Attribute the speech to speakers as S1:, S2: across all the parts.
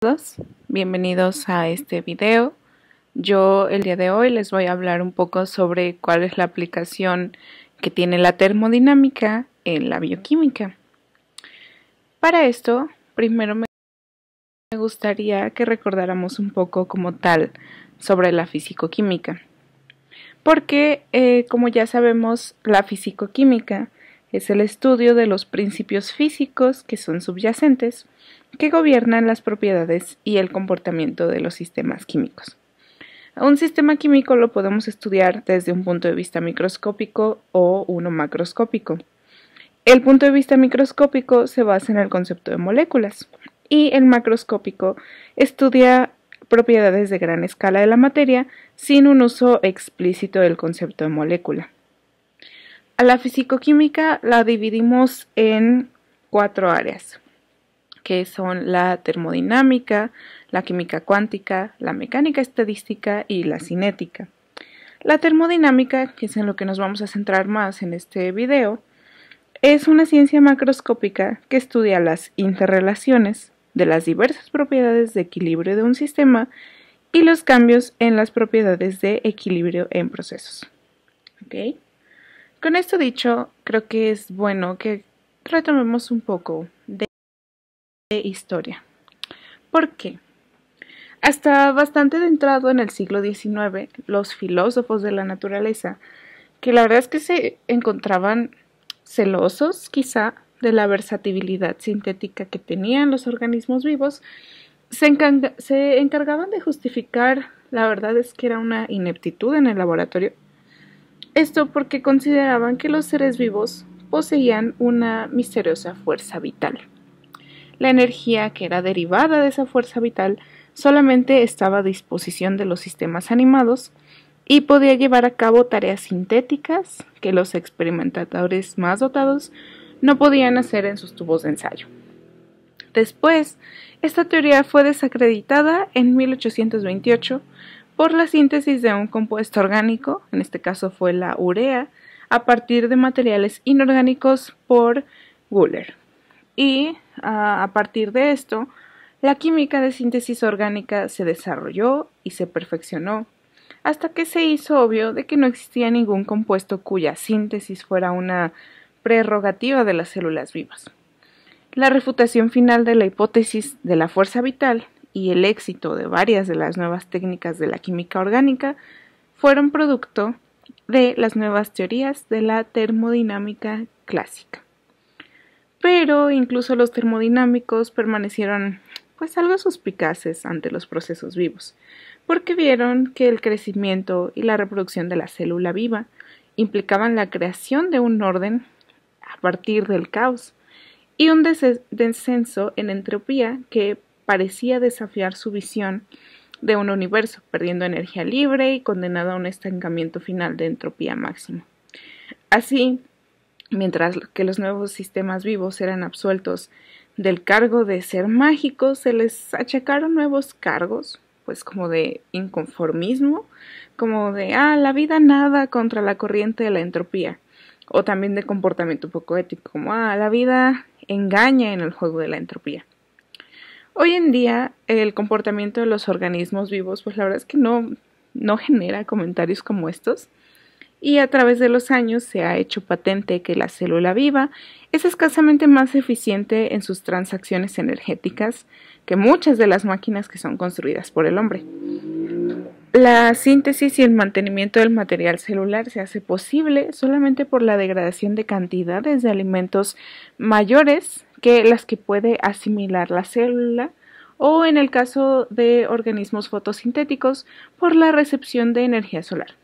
S1: Todos, bienvenidos a este video. Yo el día de hoy les voy a hablar un poco sobre cuál es la aplicación que tiene la termodinámica en la bioquímica. Para esto, primero me gustaría que recordáramos un poco como tal sobre la fisicoquímica. Porque, como ya sabemos, la fisicoquímica es el estudio de los principios físicos que son subyacentes, que gobiernan las propiedades y el comportamiento de los sistemas químicos. Un sistema químico lo podemos estudiar desde un punto de vista microscópico o uno macroscópico. El punto de vista microscópico se basa en el concepto de moléculas y el macroscópico estudia propiedades de gran escala de la materia sin un uso explícito del concepto de molécula. A la fisicoquímica la dividimos en 4 áreas, que son la termodinámica, la química cuántica, la mecánica estadística y la cinética. La termodinámica, que es en lo que nos vamos a centrar más en este video, es una ciencia macroscópica que estudia las interrelaciones de las diversas propiedades de equilibrio de un sistema y los cambios en las propiedades de equilibrio en procesos. ¿Okay? Con esto dicho, creo que es bueno que retomemos un poco de historia. ¿Por qué? Hasta bastante adentrado en el siglo XIX, los filósofos de la naturaleza, que la verdad es que se encontraban celosos quizá de la versatilidad sintética que tenían los organismos vivos, se encargaban de justificar, la verdad es que era una ineptitud en el laboratorio. Esto porque consideraban que los seres vivos poseían una misteriosa fuerza vital. La energía que era derivada de esa fuerza vital solamente estaba a disposición de los sistemas animados y podía llevar a cabo tareas sintéticas que los experimentadores más dotados no podían hacer en sus tubos de ensayo. Después, esta teoría fue desacreditada en 1828 por la síntesis de un compuesto orgánico, en este caso fue la urea, a partir de materiales inorgánicos por Wöhler. Y a partir de esto, la química de síntesis orgánica se desarrolló y se perfeccionó, hasta que se hizo obvio de que no existía ningún compuesto cuya síntesis fuera una prerrogativa de las células vivas. La refutación final de la hipótesis de la fuerza vital y el éxito de varias de las nuevas técnicas de la química orgánica fueron producto de las nuevas teorías de la termodinámica clásica. Pero incluso los termodinámicos permanecieron algo suspicaces ante los procesos vivos, porque vieron que el crecimiento y la reproducción de la célula viva implicaban la creación de un orden a partir del caos y un descenso en entropía que parecía desafiar su visión de un universo, perdiendo energía libre y condenado a un estancamiento final de entropía máxima. Así, mientras que los nuevos sistemas vivos eran absueltos del cargo de ser mágicos, se les achacaron nuevos cargos, como de inconformismo, como de, la vida nada contra la corriente de la entropía, o también de comportamiento poco ético, como, la vida engaña en el juego de la entropía. Hoy en día, el comportamiento de los organismos vivos, la verdad es que no genera comentarios como estos, y a través de los años se ha hecho patente que la célula viva es escasamente más eficiente en sus transacciones energéticas que muchas de las máquinas que son construidas por el hombre. La síntesis y el mantenimiento del material celular se hace posible solamente por la degradación de cantidades de alimentos mayores que las que puede asimilar la célula, o en el caso de organismos fotosintéticos, por la recepción de energía solar.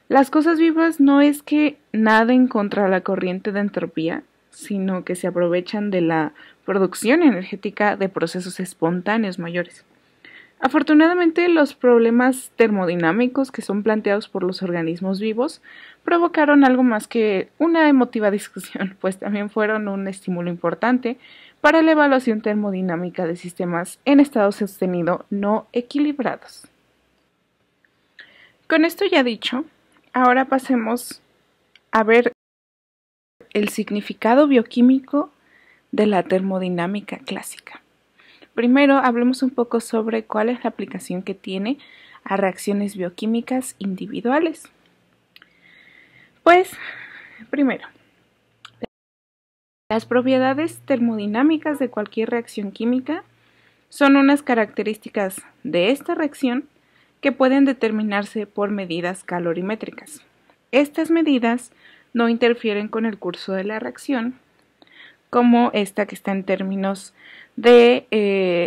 S1: Las cosas vivas no es que naden contra la corriente de entropía, sino que se aprovechan de la producción energética de procesos espontáneos mayores. Afortunadamente, los problemas termodinámicos que son planteados por los organismos vivos provocaron algo más que una emotiva discusión, pues también fueron un estímulo importante para la evaluación termodinámica de sistemas en estado sostenido no equilibrados. Con esto ya dicho, ahora pasemos a ver el significado bioquímico de la termodinámica clásica. Primero hablemos un poco sobre cuál es la aplicación que tiene a reacciones bioquímicas individuales. Pues, primero, las propiedades termodinámicas de cualquier reacción química son unas características de esta reacción que pueden determinarse por medidas calorimétricas. Estas medidas no interfieren con el curso de la reacción, como esta que está en términos de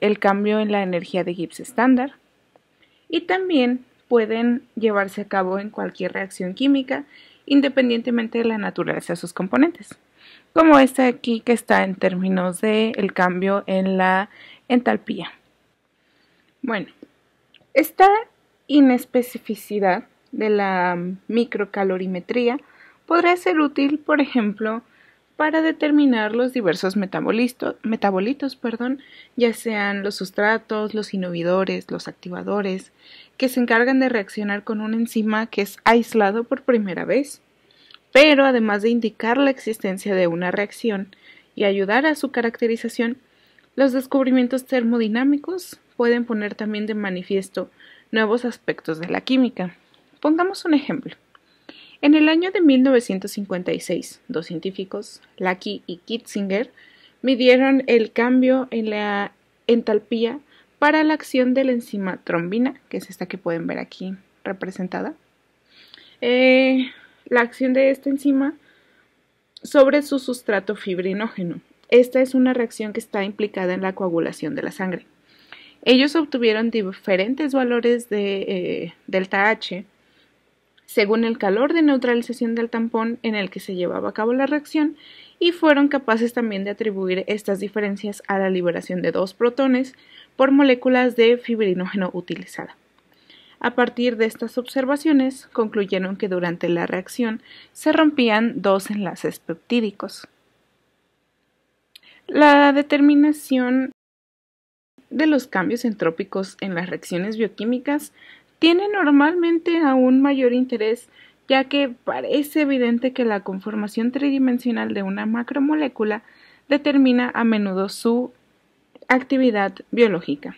S1: el cambio en la energía de Gibbs estándar, y también pueden llevarse a cabo en cualquier reacción química, independientemente de la naturaleza de sus componentes, como esta aquí que está en términos de el cambio en la entalpía. Bueno, esta inespecificidad de la microcalorimetría podría ser útil, por ejemplo, para determinar los diversos metabolitos, ya sean los sustratos, los inhibidores, los activadores, que se encargan de reaccionar con una enzima que es aislado por primera vez. Pero además de indicar la existencia de una reacción y ayudar a su caracterización, los descubrimientos termodinámicos pueden poner también de manifiesto nuevos aspectos de la química. Pongamos un ejemplo. En el año de 1956, dos científicos, Lackey y Kitzinger, midieron el cambio en la entalpía para la acción de la enzima trombina, que es esta que pueden ver aquí representada. La acción de esta enzima sobre su sustrato fibrinógeno. Esta es una reacción que está implicada en la coagulación de la sangre. Ellos obtuvieron diferentes valores de delta H según el calor de neutralización del tampón en el que se llevaba a cabo la reacción, y fueron capaces también de atribuir estas diferencias a la liberación de 2 protones por moléculas de fibrinógeno utilizada. A partir de estas observaciones, concluyeron que durante la reacción se rompían 2 enlaces peptídicos. La determinación de los cambios entrópicos en las reacciones bioquímicas tiene normalmente aún mayor interés, ya que parece evidente que la conformación tridimensional de una macromolécula determina a menudo su actividad biológica.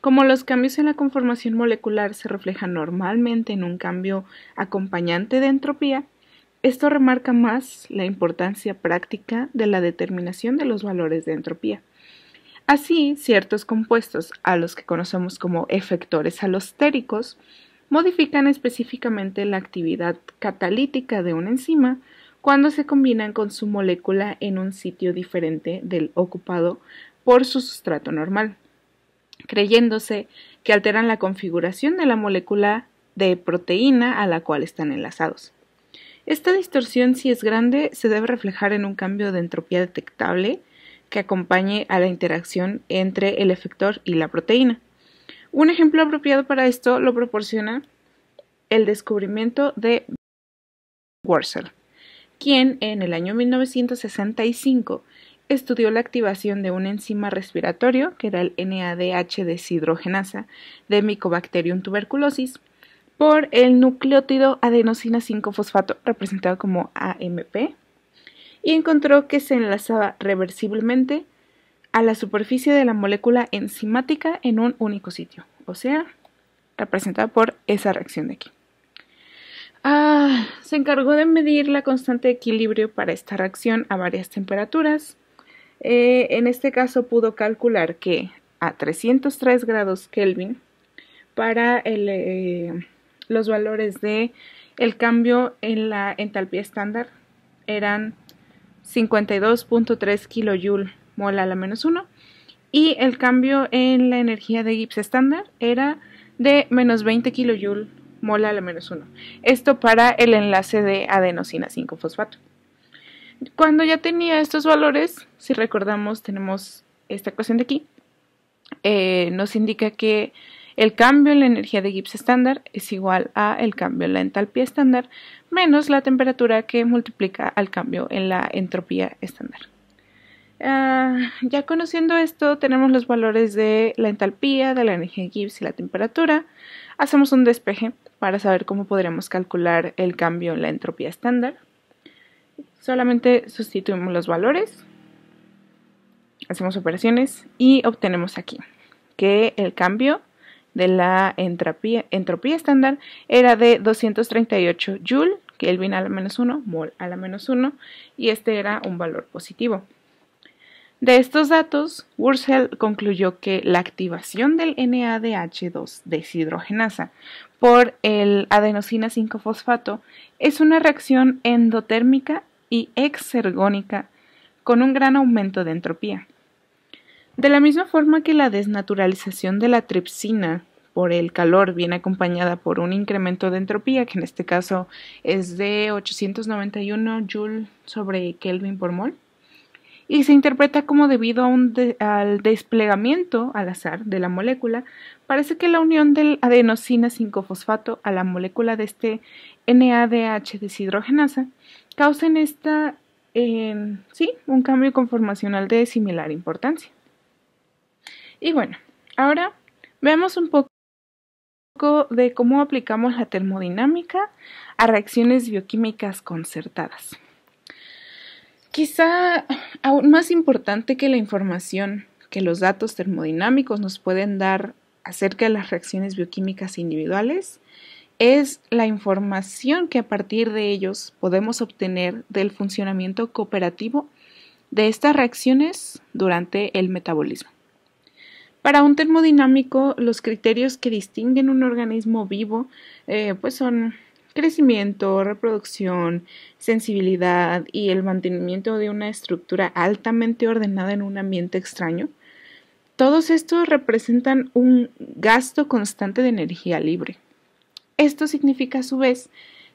S1: Como los cambios en la conformación molecular se reflejan normalmente en un cambio acompañante de entropía, esto remarca más la importancia práctica de la determinación de los valores de entropía. Así, ciertos compuestos, a los que conocemos como efectores alostéricos, modifican específicamente la actividad catalítica de una enzima cuando se combinan con su molécula en un sitio diferente del ocupado por su sustrato normal, creyéndose que alteran la configuración de la molécula de proteína a la cual están enlazados. Esta distorsión, si es grande, se debe reflejar en un cambio de entropía detectable que acompañe a la interacción entre el efector y la proteína. Un ejemplo apropiado para esto lo proporciona el descubrimiento de Wuerzel, quien en el año 1965 estudió la activación de un enzima respiratorio, que era el NADH deshidrogenasa de Mycobacterium tuberculosis, por el nucleótido adenosina 5-fosfato, representado como AMP, y encontró que se enlazaba reversiblemente a la superficie de la molécula enzimática en un único sitio, o sea, representada por esa reacción de aquí. Se encargó de medir la constante de equilibrio para esta reacción a varias temperaturas. En este caso pudo calcular que a 303 grados Kelvin para los valores de el cambio en la entalpía estándar eran 52.3 kJ mol a la menos 1 y el cambio en la energía de Gibbs estándar era de menos 20 kJ mol a la menos 1. Esto para el enlace de adenosina 5-fosfato. Cuando ya tenía estos valores, si recordamos, tenemos esta ecuación de aquí, nos indica que el cambio en la energía de Gibbs estándar es igual a el cambio en la entalpía estándar menos la temperatura que multiplica al cambio en la entropía estándar. Ya conociendo esto, tenemos los valores de la entalpía, de la energía de Gibbs y la temperatura. Hacemos un despeje para saber cómo podríamos calcular el cambio en la entropía estándar. Solamente sustituimos los valores hacemos operaciones y obtenemos aquí que el cambio de la entropía estándar era de 238 Joule, Kelvin a la menos 1, mol a la menos 1, y este era un valor positivo. De estos datos, Wurzels concluyó que la activación del NADH2 deshidrogenasa por el adenosina 5-fosfato es una reacción endotérmica y exergónica con un gran aumento de entropía. De la misma forma que la desnaturalización de la tripsina por el calor viene acompañada por un incremento de entropía, que en este caso es de 891 Joule sobre Kelvin por mol, y se interpreta como debido al desplegamiento al azar de la molécula, parece que la unión del adenosina 5-fosfato a la molécula de este NADH deshidrogenasa causa un cambio conformacional de similar importancia. Y bueno, ahora veamos un poco de cómo aplicamos la termodinámica a reacciones bioquímicas concertadas. Quizá aún más importante que la información que los datos termodinámicos nos pueden dar acerca de las reacciones bioquímicas individuales es la información que a partir de ellos podemos obtener del funcionamiento cooperativo de estas reacciones durante el metabolismo. Para un termodinámico, los criterios que distinguen un organismo vivo pues son crecimiento, reproducción, sensibilidad y el mantenimiento de una estructura altamente ordenada en un ambiente extraño. Todos estos representan un gasto constante de energía libre. Esto significa a su vez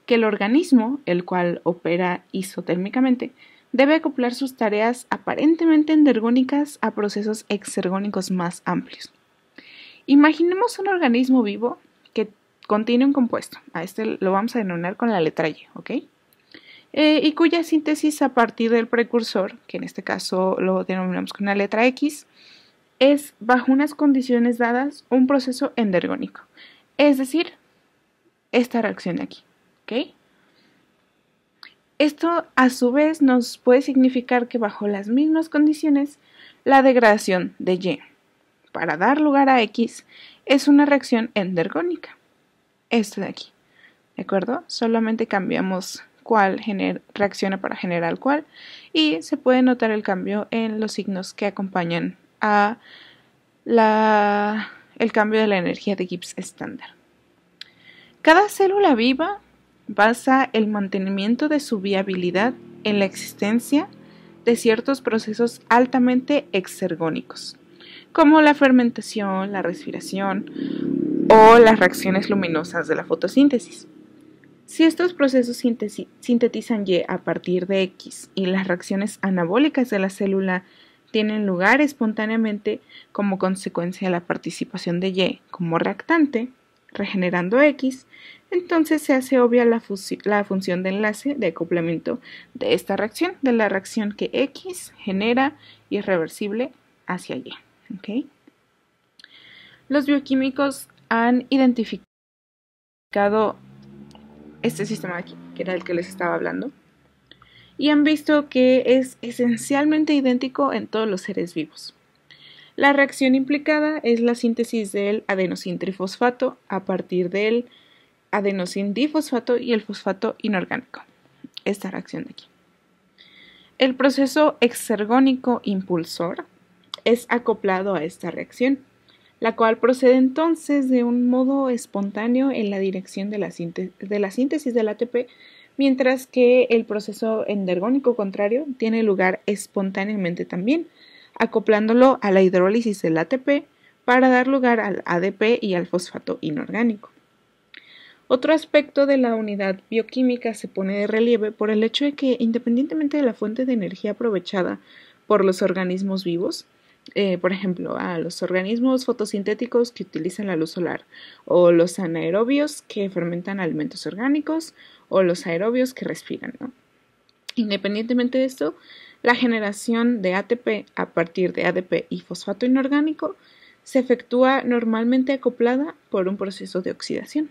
S1: que el organismo, el cual opera isotérmicamente, debe acoplar sus tareas aparentemente endergónicas a procesos exergónicos más amplios. Imaginemos un organismo vivo que contiene un compuesto, a este lo vamos a denominar con la letra Y, ¿ok? Y cuya síntesis a partir del precursor, que en este caso lo denominamos con la letra X, es bajo unas condiciones dadas un proceso endergónico, es decir, esta reacción de aquí, ¿ok? Esto a su vez nos puede significar que bajo las mismas condiciones la degradación de Y para dar lugar a X es una reacción endergónica. Esto de aquí, ¿de acuerdo? Solamente cambiamos cuál reacciona para generar cuál y se puede notar el cambio en los signos que acompañan a el cambio de la energía de Gibbs estándar. Cada célula viva basa el mantenimiento de su viabilidad en la existencia de ciertos procesos altamente exergónicos, como la fermentación, la respiración o las reacciones luminosas de la fotosíntesis. Si estos procesos sintetizan Y a partir de X y las reacciones anabólicas de la célula tienen lugar espontáneamente como consecuencia de la participación de Y como reactante, regenerando X, entonces se hace obvia la función de enlace de acoplamiento de esta reacción, de la reacción que X genera irreversible hacia Y. ¿Okay? Los bioquímicos han identificado este sistema de aquí, que era el que les estaba hablando, y han visto que es esencialmente idéntico en todos los seres vivos. La reacción implicada es la síntesis del adenosin trifosfato a partir del adenosin difosfato y el fosfato inorgánico. Esta reacción de aquí. El proceso exergónico impulsor es acoplado a esta reacción, la cual procede entonces de un modo espontáneo en la dirección de la síntesis del ATP, mientras que el proceso endergónico contrario tiene lugar espontáneamente también, acoplándolo a la hidrólisis del ATP para dar lugar al ADP y al fosfato inorgánico. Otro aspecto de la unidad bioquímica se pone de relieve por el hecho de que, independientemente de la fuente de energía aprovechada por los organismos vivos, por ejemplo, a los organismos fotosintéticos que utilizan la luz solar, o los anaerobios que fermentan alimentos orgánicos, o los aerobios que respiran, ¿no? Independientemente de esto, la generación de ATP a partir de ADP y fosfato inorgánico se efectúa normalmente acoplada por un proceso de oxidación.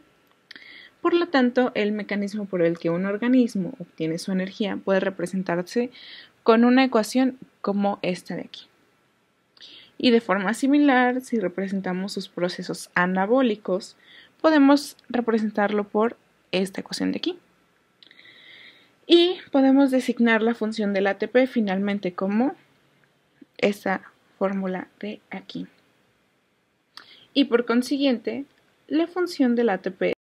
S1: Por lo tanto, el mecanismo por el que un organismo obtiene su energía puede representarse con una ecuación como esta de aquí. Y de forma similar, si representamos sus procesos anabólicos, podemos representarlo por esta ecuación de aquí. Y podemos designar la función del ATP finalmente como esta fórmula de aquí. Y por consiguiente, la función del ATP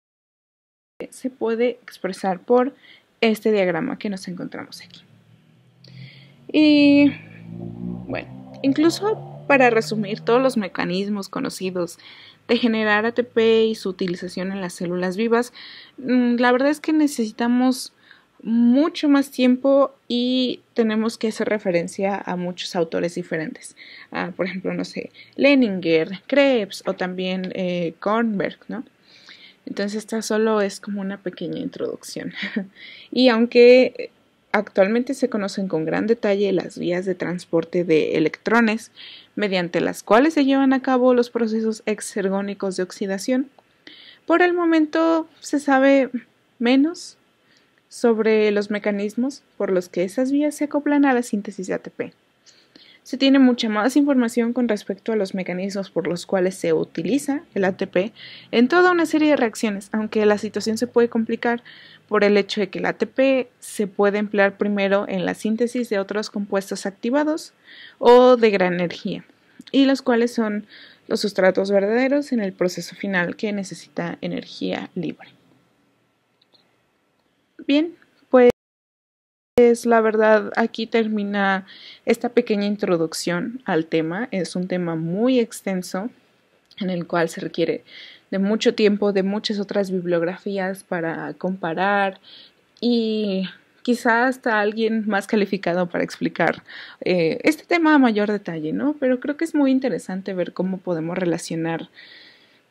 S1: se puede expresar por este diagrama que nos encontramos aquí. Y bueno, incluso para resumir todos los mecanismos conocidos de generar ATP y su utilización en las células vivas, la verdad es que necesitamos mucho más tiempo y tenemos que hacer referencia a muchos autores diferentes. Por ejemplo, no sé, Leninger, Krebs o también Kornberg, ¿no? Entonces esta solo es como una pequeña introducción. Y aunque actualmente se conocen con gran detalle las vías de transporte de electrones mediante las cuales se llevan a cabo los procesos exergónicos de oxidación, por el momento se sabe menos sobre los mecanismos por los que esas vías se acoplan a la síntesis de ATP. Se tiene mucha más información con respecto a los mecanismos por los cuales se utiliza el ATP en toda una serie de reacciones, aunque la situación se puede complicar por el hecho de que el ATP se puede emplear primero en la síntesis de otros compuestos activados o de gran energía, y los cuales son los sustratos verdaderos en el proceso final que necesita energía libre. Bien, pues la verdad aquí termina esta pequeña introducción al tema. Es un tema muy extenso en el cual se requiere de mucho tiempo, de muchas otras bibliografías para comparar y quizá hasta alguien más calificado para explicar este tema a mayor detalle, ¿no? Pero creo que es muy interesante ver cómo podemos relacionar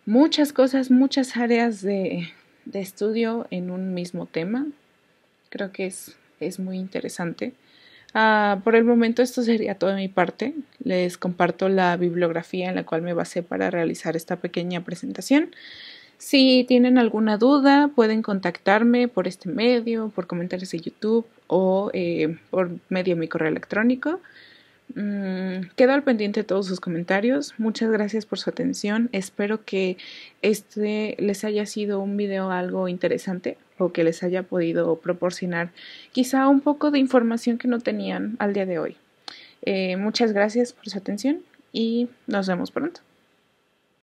S1: muchas cosas, muchas áreas de estudio en un mismo tema. Creo que es muy interesante. Por el momento esto sería todo de mi parte. Les comparto la bibliografía en la cual me basé para realizar esta pequeña presentación. Si tienen alguna duda, pueden contactarme por este medio, por comentarios de YouTube o por medio de mi correo electrónico. Quedo al pendiente de todos sus comentarios. Muchas gracias por su atención. Espero que este les haya sido un video algo interesante o que les haya podido proporcionar quizá un poco de información que no tenían al día de hoy. Muchas gracias por su atención y nos vemos pronto.